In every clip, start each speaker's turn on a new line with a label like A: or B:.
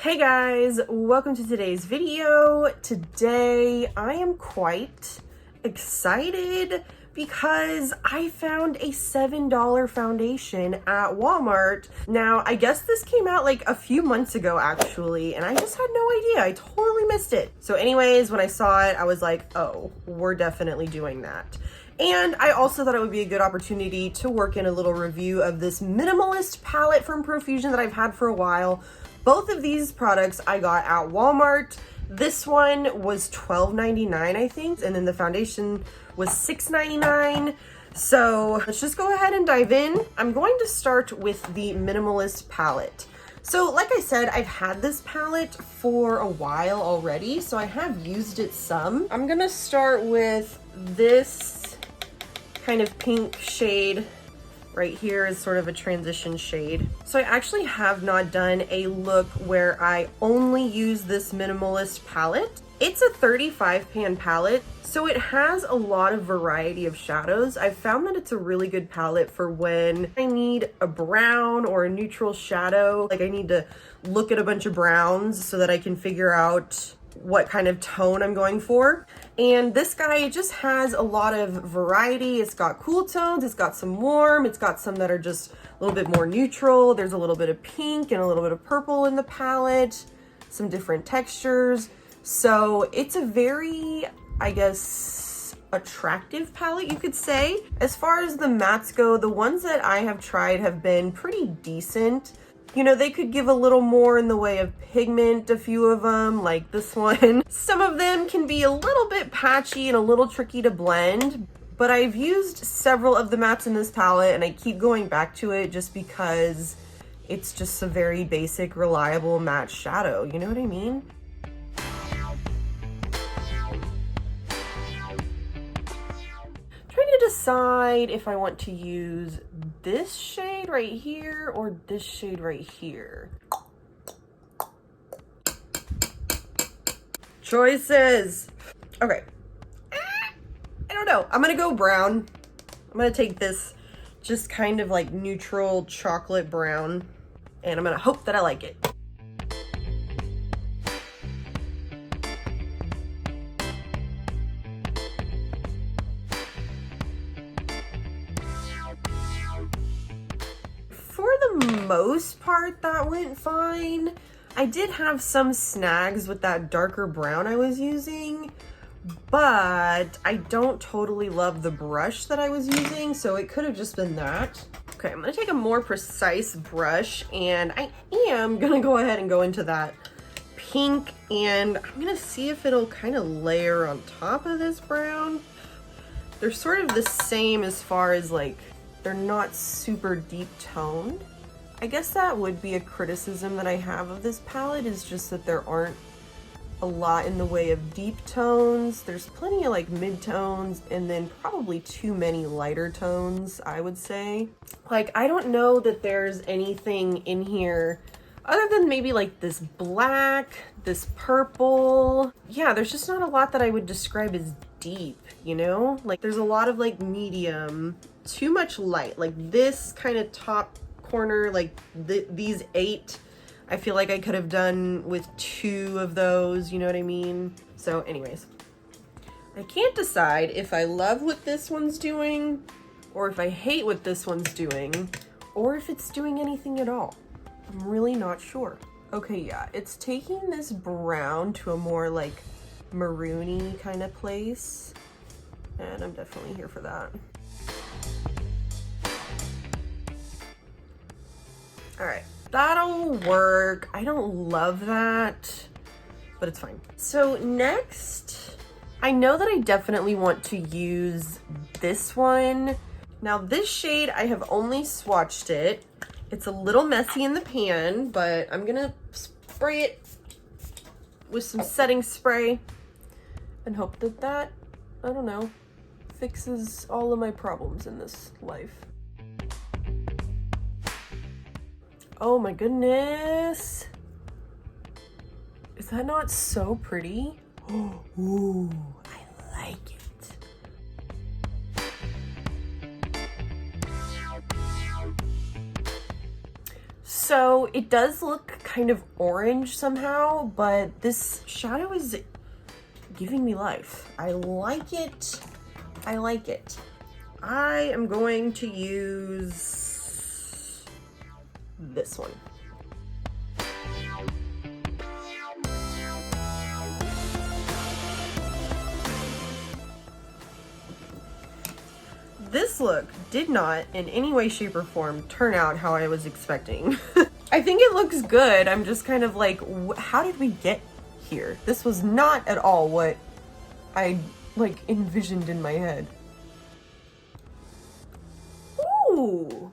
A: Hey guys, welcome to today's video. Today I am quite excited because I found a $7 foundation at Walmart. Now, I guess this came out like a few months ago actually, and I just had no idea. I totally missed it. So anyways, when I saw it, I was like, oh, we're definitely doing that. And I also thought it would be a good opportunity to work in a little review of this Minimalist palette from Profusion that I've had for a while. Both of these products I got at Walmart. This one was $12.99, I think, and then the foundation was $6.99. So let's just go ahead and dive in. I'm going to start with the Minimalist palette. So like I said, I've had this palette for a while already, so I have used it some. I'm gonna start with this kind of pink shade. Right here is sort of a transition shade. So I actually have not done a look where I only use this Minimalist palette. It's a 35 pan palette, so it has a lot of variety of shadows. I've found that it's a really good palette for when I need a brown or a neutral shadow. Like I need to look at a bunch of browns so that I can figure out what kind of tone I'm going for. And this guy just has a lot of variety. It's got cool tones, it's got some warm, it's got some that are just a little bit more neutral. There's a little bit of pink and a little bit of purple in the palette, some different textures. So it's a very, I guess, attractive palette, you could say. As far as the mattes go, the ones that I have tried have been pretty decent. You know, they could give a little more in the way of pigment, a few of them, like this one. Some of them can be a little bit patchy and a little tricky to blend, but I've used several of the mattes in this palette and I keep going back to it just because it's just a very basic, reliable matte shadow, you know what I mean? Decide if I want to use this shade right here or this shade right here. Choices. Okay. I don't know. I'm gonna go brown. I'm gonna take this just kind of like neutral chocolate brown and I'm gonna hope that I like it. Most part that went fine. I did have some snags with that darker brown I was using, but I don't totally love the brush that I was using, so it could have just been that. Okay, I'm gonna take a more precise brush and I am gonna go ahead and go into that pink and I'm gonna see if it'll kind of layer on top of this brown. They're sort of the same as far as like, they're not super deep toned. I guess that would be a criticism that I have of this palette, is just that there aren't a lot in the way of deep tones. There's plenty of like mid-tones and then probably too many lighter tones, I would say. Like, I don't know that there's anything in here other than maybe like this black, this purple. Yeah, there's just not a lot that I would describe as deep, you know? Like there's a lot of like medium, too much light, like this kind of top corner, like these 8, I feel like I could have done with 2 of those, you know what I mean? So anyways, I can't decide if I love what this one's doing or if I hate what this one's doing or if it's doing anything at all. I'm really not sure. Okay, yeah, it's taking this brown to a more like maroony kind of place, and I'm definitely here for that. All right, that'll work. I don't love that, but it's fine. So next, I know that I definitely want to use this one. Now this shade, I have only swatched it. It's a little messy in the pan, but I'm gonna spray it with some setting spray and hope that that, I don't know, fixes all of my problems in this life. Oh my goodness. Is that not so pretty? Ooh, I like it. So it does look kind of orange somehow, but this shadow is giving me life. I like it. I like it. I am going to use this one. This look did not in any way, shape, or form turn out how I was expecting. I think it looks good. I'm just kind of like, how did we get here? This was not at all what I like envisioned in my head. Ooh.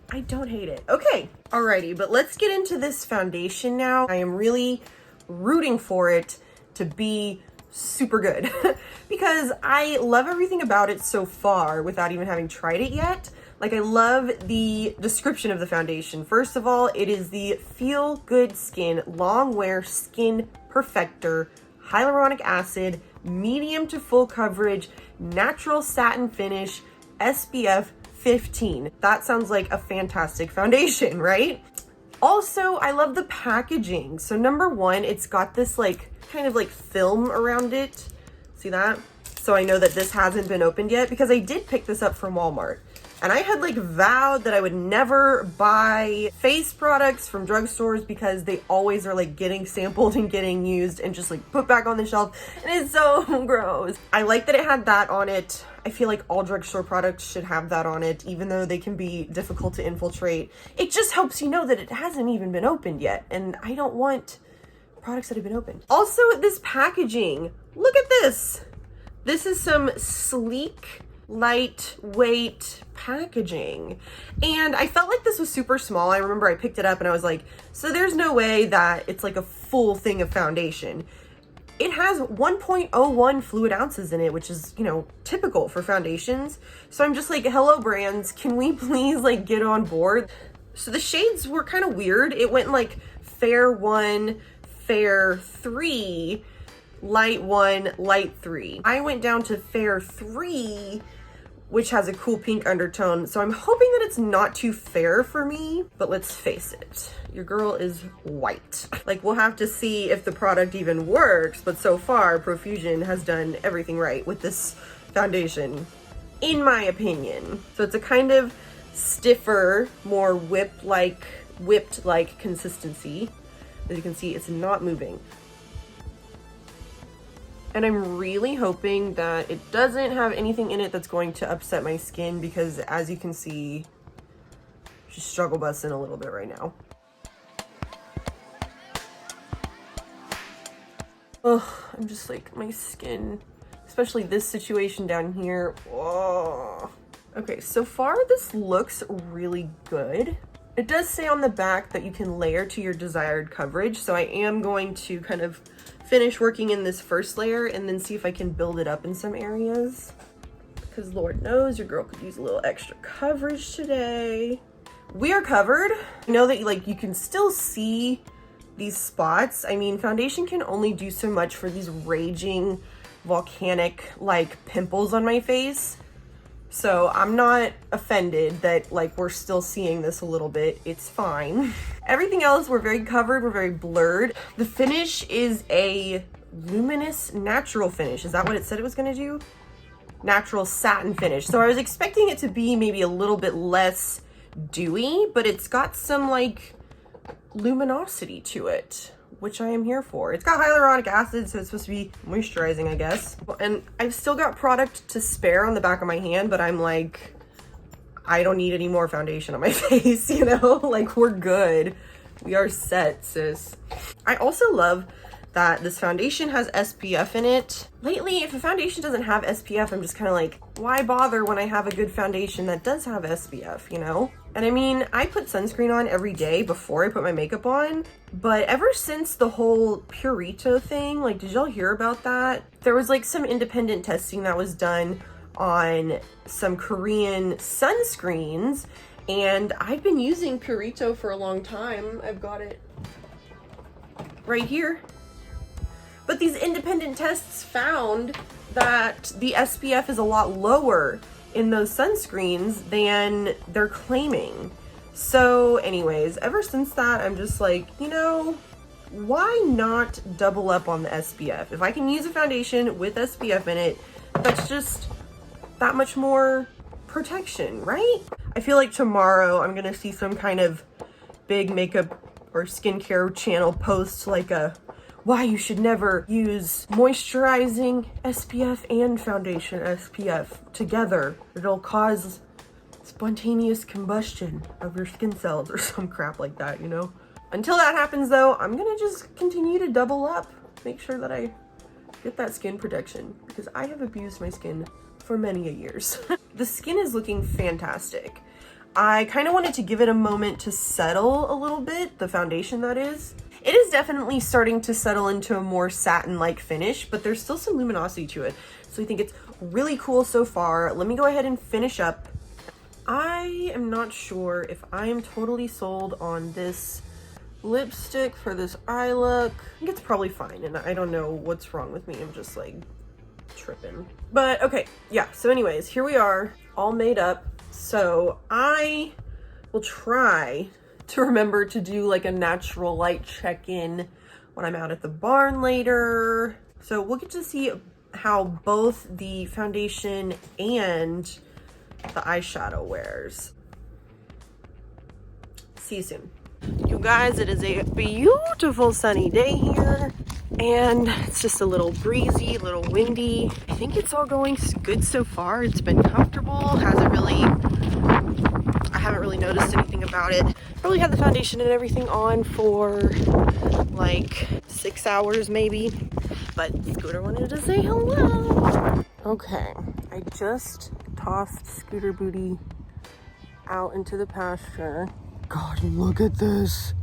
A: I don't hate it. Okay, alrighty, but let's get into this foundation now. I am really rooting for it to be super good because I love everything about it so far without even having tried it yet. Like, I love the description of the foundation. First of all, it is the Feel Good Skin Long Wear Skin Perfector Hyaluronic Acid Medium to Full Coverage Natural Satin Finish SPF 15. That sounds like a fantastic foundation, right? Also, I love the packaging. So number one, it's got this like kind of like film around it. See that? So I know that this hasn't been opened yet because I did pick this up from Walmart. And I had like vowed that I would never buy face products from drugstores because they always are like getting sampled and getting used and just like put back on the shelf. And it's so gross. I like that it had that on it. I feel like all drugstore products should have that on it, even though they can be difficult to infiltrate. It just helps you know that it hasn't even been opened yet. And I don't want products that have been opened. Also, this packaging, look at this. This is some sleek, lightweight packaging. And I felt like this was super small. I remember I picked it up and I was like, so there's no way that it's like a full thing of foundation. It has 1.01 fluid ounces in it, which is, you know, typical for foundations. So I'm just like, hello brands, can we please like get on board? So the shades were kind of weird. It went like fair 1, fair 3, light 1, light 3. I went down to fair 3, which has a cool pink undertone. So I'm hoping that it's not too fair for me, but let's face it, your girl is white. Like, we'll have to see if the product even works, but so far Profusion has done everything right with this foundation, in my opinion. So it's a kind of stiffer, more whipped-like consistency. As you can see, it's not moving. And I'm really hoping that it doesn't have anything in it that's going to upset my skin because, as you can see, she's struggle busting a little bit right now. Ugh, I'm just like, my skin, especially this situation down here. Oh. Okay, so far this looks really good. It does say on the back that you can layer to your desired coverage, so I am going to kind of finish working in this first layer and then see if I can build it up in some areas. Because Lord knows your girl could use a little extra coverage today. We are covered. I know that like you can still see these spots. I mean, foundation can only do so much for these raging volcanic like pimples on my face. So I'm not offended that like we're still seeing this a little bit. It's fine. Everything else, we're very covered, we're very blurred. The finish is a luminous natural finish. Is that what it said it was gonna do? Natural satin finish. So I was expecting it to be maybe a little bit less dewy, but it's got some like luminosity to it, which I am here for. It's got hyaluronic acid, so it's supposed to be moisturizing, I guess. And I've still got product to spare on the back of my hand, but I'm like, I don't need any more foundation on my face, you know? Like, we're good. We are set, sis. I also love that this foundation has SPF in it. Lately, if a foundation doesn't have SPF, I'm just kind of like, why bother when I have a good foundation that does have SPF, you know? And I mean, I put sunscreen on every day before I put my makeup on, but ever since the whole Purito thing, like, did y'all hear about that? There was like some independent testing that was done on some Korean sunscreens, and I've been using Purito for a long time. I've got it right here. But these independent tests found that the SPF is a lot lower in those sunscreens than they're claiming. So anyways, ever since that, I'm just like, you know, why not double up on the SPF? If I can use a foundation with SPF in it, that's just that much more protection, right? I feel like tomorrow I'm gonna see some kind of big makeup or skincare channel post like a why you should never use moisturizing SPF and foundation SPF together. It'll cause spontaneous combustion of your skin cells or some crap like that, you know? Until that happens though, I'm gonna just continue to double up, make sure that I get that skin protection because I have abused my skin for many a years. The skin is looking fantastic. I kind of wanted to give it a moment to settle a little bit, the foundation that is. It is definitely starting to settle into a more satin-like finish, but there's still some luminosity to it. So I think it's really cool so far. Let me go ahead and finish up. I am not sure if I am totally sold on this lipstick for this eye look. I think it's probably fine, and I don't know what's wrong with me. I'm just like tripping. But okay, yeah, so anyways, here we are, all made up. So I will try to remember to do like a natural light check-in when I'm out at the barn later. So we'll get to see how both the foundation and the eyeshadow wears. See you soon. You guys, it is a beautiful sunny day here, and it's just a little breezy, a little windy. I think it's all going good so far. It's been comfortable. I haven't really noticed anything about it. Probably had the foundation and everything on for like 6 hours maybe, but Scooter wanted to say hello. Okay, I just tossed Scooter Booty out into the pasture. God, look at this.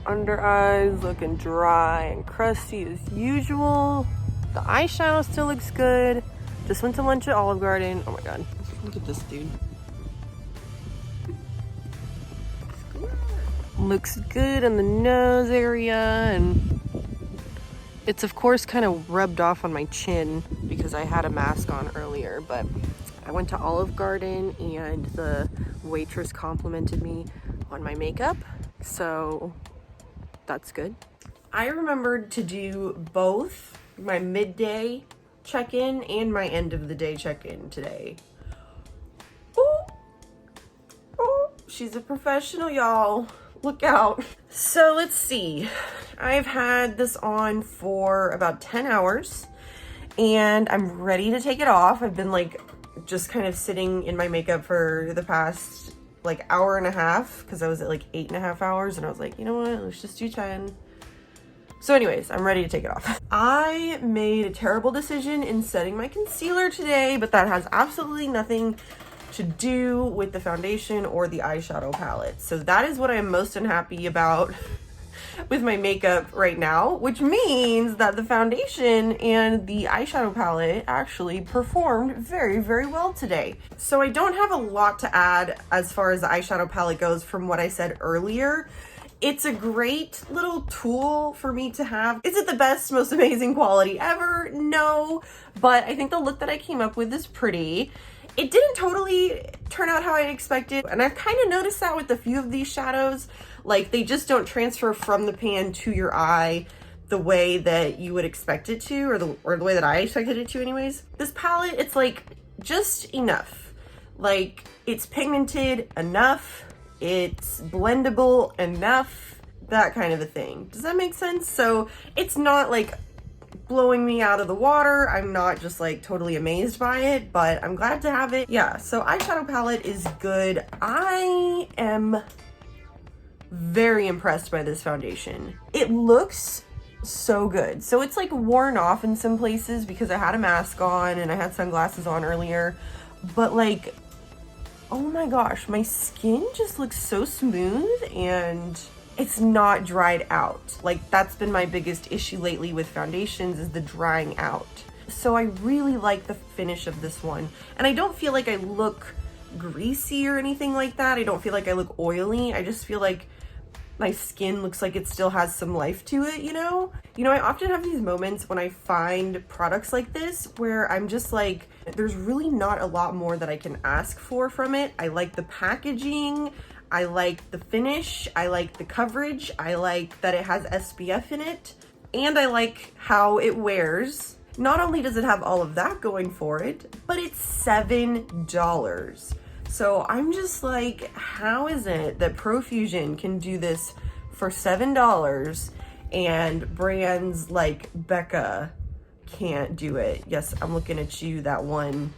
A: Under eyes looking dry and crusty as usual. The eyeshadow still looks good. Just went to lunch at Olive Garden. Oh my God, look at this dude. Looks good on the nose area, and it's of course kind of rubbed off on my chin because I had a mask on earlier, but I went to Olive Garden and the waitress complimented me on my makeup, so that's good. I remembered to do both my midday check-in and my end of the day check-in today. Ooh. Ooh. She's a professional, y'all. Look out. So let's see. I've had this on for about 10 hours and I'm ready to take it off. I've been like just kind of sitting in my makeup for the past like hour and a half because I was at like 8.5 hours and I was like, you know what, let's just do 10. So anyways, I'm ready to take it off. I made a terrible decision in setting my concealer today, but that has absolutely nothing to do with the foundation or the eyeshadow palette. So that is what I'm most unhappy about with my makeup right now, which means that the foundation and the eyeshadow palette actually performed very, very well today. So I don't have a lot to add as far as the eyeshadow palette goes from what I said earlier. It's a great little tool for me to have. Is it the best, most amazing quality ever? No, but I think the look that I came up with is pretty. It didn't totally turn out how I expected, and I've kind of noticed that with a few of these shadows. Like, they just don't transfer from the pan to your eye the way that you would expect it to, or the way that I expected it to anyways. This palette, it's like just enough. Like, it's pigmented enough, it's blendable enough, that kind of a thing. Does that make sense? So it's not like blowing me out of the water. I'm not just like totally amazed by it, but I'm glad to have it. Yeah, so eyeshadow palette is good. I am very impressed by this foundation. It looks so good. So it's like worn off in some places because I had a mask on and I had sunglasses on earlier, but like, oh my gosh, my skin just looks so smooth and it's not dried out. Like, that's been my biggest issue lately with foundations, is the drying out. So I really like the finish of this one. And I don't feel like I look greasy or anything like that. I don't feel like I look oily. I just feel like my skin looks like it still has some life to it, you know? You know, I often have these moments when I find products like this where I'm just like, there's really not a lot more that I can ask for from it. I like the packaging. I like the finish, I like the coverage, I like that it has SPF in it, and I like how it wears. Not only does it have all of that going for it, but it's $7. So I'm just like, how is it that Profusion can do this for $7 and brands like Becca can't do it? Yes, I'm looking at you, that one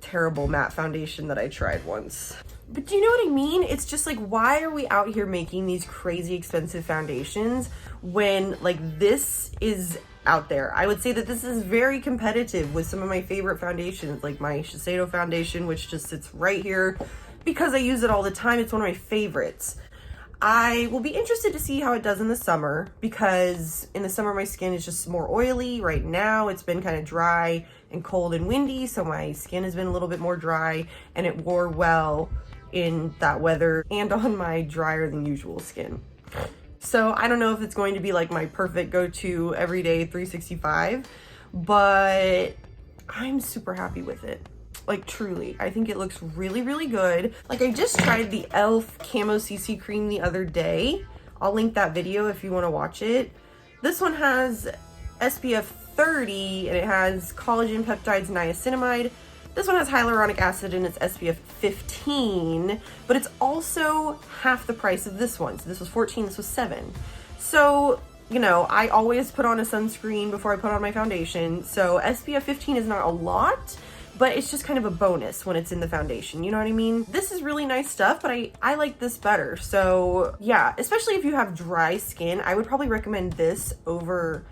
A: terrible matte foundation that I tried once. But do you know what I mean? It's just like, why are we out here making these crazy expensive foundations when like this is out there? I would say that this is very competitive with some of my favorite foundations, like my Shiseido foundation, which just sits right here because I use it all the time. It's one of my favorites. I will be interested to see how it does in the summer, because in the summer my skin is just more oily. Right now it's been kind of dry and cold and windy, so my skin has been a little bit more dry, and it wore well in that weather and on my drier than usual skin. So I don't know if it's going to be like my perfect go-to everyday 365, but I'm super happy with it. Like, truly, I think it looks really, really good. Like, I just tried the e.l.f. Camo CC cream the other day. I'll link that video if you want to watch it. This one has SPF 30 and it has collagen peptides niacinamide. This one has hyaluronic acid and it's SPF 15, but it's also half the price of this one. So this was 14, this was 7. So, you know, I always put on a sunscreen before I put on my foundation. So SPF 15 is not a lot, but it's just kind of a bonus when it's in the foundation, you know what I mean? This is really nice stuff, but I like this better. So yeah, especially if you have dry skin, I would probably recommend this over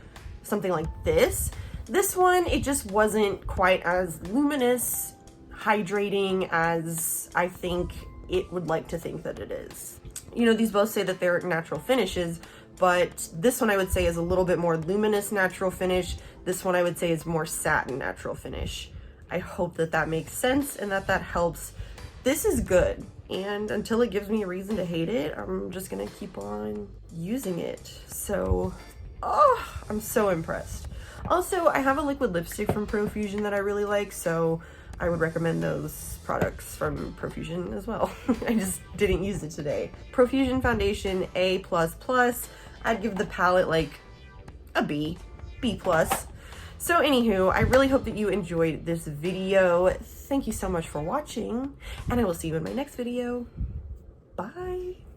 A: something like this. This one, it just wasn't quite as luminous, hydrating as I think it would like to think that it is. You know, these both say that they're natural finishes, but this one I would say is a little bit more luminous natural finish. This one I would say is more satin natural finish. I hope that that makes sense and that that helps. This is good, and until it gives me a reason to hate it, I'm just gonna keep on using it. So, oh, I'm so impressed. Also, I have a liquid lipstick from Profusion that I really like, so I would recommend those products from Profusion as well. I just didn't use it today. Profusion foundation A++. I'd give the palette like a B+. So anywho, I really hope that you enjoyed this video. Thank you so much for watching, and I will see you in my next video. Bye.